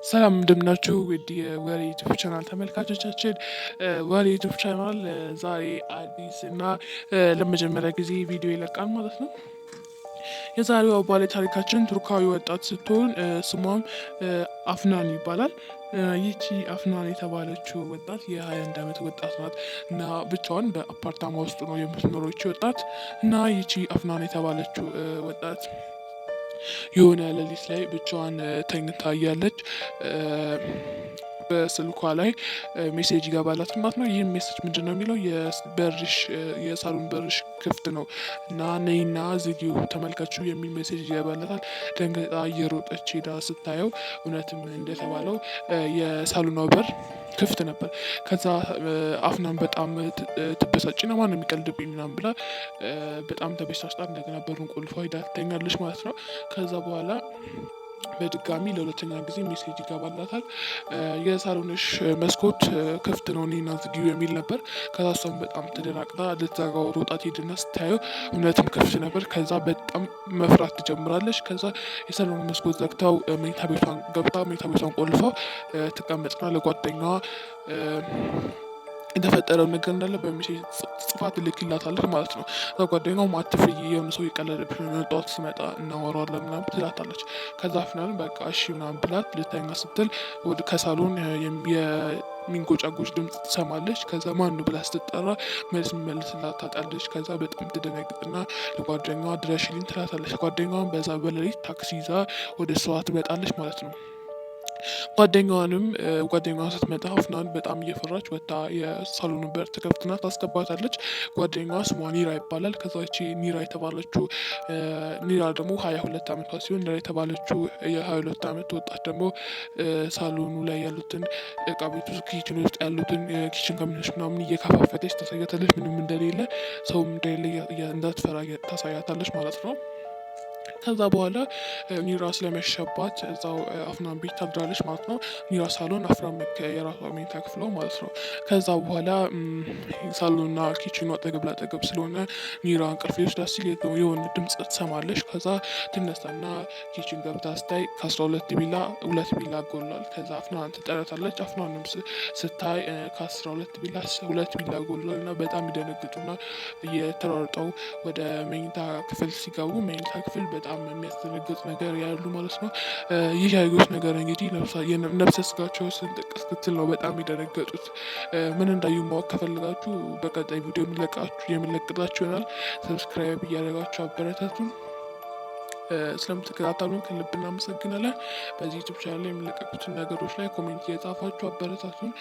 ሰላም እንደምናችሁ ውድ የወሬ ዩቱብ ቻናል ተመልካቾቻችን። ወሬ ዩቱብ ቻናል ዛሬ አዲስ እና ለመጀመሪያ ጊዜ ቪዲዮ ይለቃል ማለት ነው። የዛሬዋ ባለ ታሪካችን ቱርካዊ ወጣት ስትሆን ስሟም አፍናን ይባላል። ይቺ አፍናን የተባለችው ወጣት የ21 ዓመት ወጣት ናት እና ብቻዋን በአፓርታማ ውስጥ ነው የምትኖረው ይቺ ወጣት። እና ይቺ አፍናን የተባለችው ወጣት የሆነ ሌሊት ላይ ብቻዋን ተኝታ እያለች በስልኳ ላይ ሜሴጅ ይገባላት ማለት ነው። ይህም ሜሴጅ ምንድነው የሚለው የሳሎን በርሽ ክፍት ነው እና ነይና ዝጊው ተመልከቹ የሚል ሜሴጅ ይገባላታል። ደንገጣ እየሮጠች ሄዳ ስታየው እውነትም እንደተባለው የሳሎኗ በር ክፍት ነበር። ከዛ አፍናን በጣም ትበሳጭና ማነው የሚቀልድብኝ ምናምን ብላ በጣም ተበሳጭታ እንደገና በሩን ቆልፋ ሄዳ ትተኛለች ማለት ነው። ከዛ በኋላ በድጋሚ ለሁለተኛ ጊዜ ሜሴጅ ይገባላታል። የሳሎንሽ መስኮት ክፍት ነው ነይና ዝጊው የሚል ነበር። ከዛ እሷም በጣም ተደናግጣ ልትዘጋው ሮጣ ትሄድና ስታየው እውነትም ክፍት ነበር። ከዛ በጣም መፍራት ትጀምራለች። ከዛ የሳሎን መስኮት ዘግታው መኝታ ቤቷን ገብታ መኝታ ቤቷን ቆልፋው ትቀመጥና ለጓደኛዋ የተፈጠረው ነገር እንዳለ በሜሴጅ ጽፋ ትልክላታለች ማለት ነው። ጓደኛውም አትፍሪ የሆነ ሰው የቀለደብሽ ነው ጠዋት ሲመጣ እናወራዋለን ምናምን ትላታለች። ከዛ አፍናን በቃ እሺ ምናምን ብላት ልተኛ ስትል ወደ ከሳሎን የሚንጎጫጎጭ ድምጽ ትሰማለች። ከዛ ማነው ብላ ስትጠራ መልስ የሚመልስላት ታጣለች። ከዛ በጣም ትደነግጥና ለጓደኛዋ ድረሽልኝ ትላታለች። ጓደኛዋን በዛ በሌሊት ታክሲ ይዛ ወደ እሷ ትመጣለች ማለት ነው። ጓደኛዋ ስትመጣ አፍናን በጣም እየፈራች ወጥታ የሳሎኑን በር ትከፍትና ታስገባታለች። ጓደኛዋ ስሟ ኒራ ይባላል። ከዛ ይቺ ኒራ የተባለችው ኒራ ደግሞ 22 ዓመቷ ሲሆን ኒራ የተባለችው የ22 ዓመት ወጣት ደግሞ ሳሎኑ ላይ ያሉትን እቃ ቤት ውስጥ ኪችን ውስጥ ያሉትን ኪችን ካቢኔቶች ምናምን እየከፋፈተች ታሳያታለች። ምንም እንደሌለ ሰውም እንደሌለ እንዳትፈራ ታሳያታለች ማለት ነው። ከዛ በኋላ ኒራ ስለመሸባት እዛው አፍናን ቤት ታድራለች ማለት ነው። ኒራ ሳሎን አፍናን የራሷ መኝታ ክፍሏ ማለት ነው። ከዛ በኋላ ሳሎንና ኪችኑ አጠገብ ላጠገብ ስለሆነ ኒራ እንቅልፍ ሊወስዳት ሲል የሆነ ድምጽ ትሰማለች። ከዛ ትነሳና ኪችን ገብታ ስታይ ከ12 ቢላ 2 ቢላ ጎሏል። ከዛ አፍናን ትጠራታለች። አፍናንም ስታይ ከ12 ቢላ 2 ቢላ ጎሏል እና በጣም ይደነግጡና እየተሯሯጠው ወደ መኝታ ክፍል ሲገቡ መኝታ ክፍል በጣም የሚያስደነግጥ ነገር ያሉ ማለት ነው። ይህ ያዩት ነገር እንግዲህ ነፍሰ ስጋቸው ስንጥቅ እስክትል ነው በጣም የደነገጡት። ምን እንዳዩ ማወቅ ከፈለጋችሁ በቀጣይ ቪዲዮ የምንለቅላችሁ ይሆናል። ሰብስክራይብ እያደረጋችሁ አበረታቱን። ስለምትከታተሉን ከልብ እናመሰግናለን። በዚህ ዩቲዩብ ቻናል ላይ የሚለቀቁትን ነገሮች ላይ ኮሜንት እየጻፋችሁ አበረታቱን።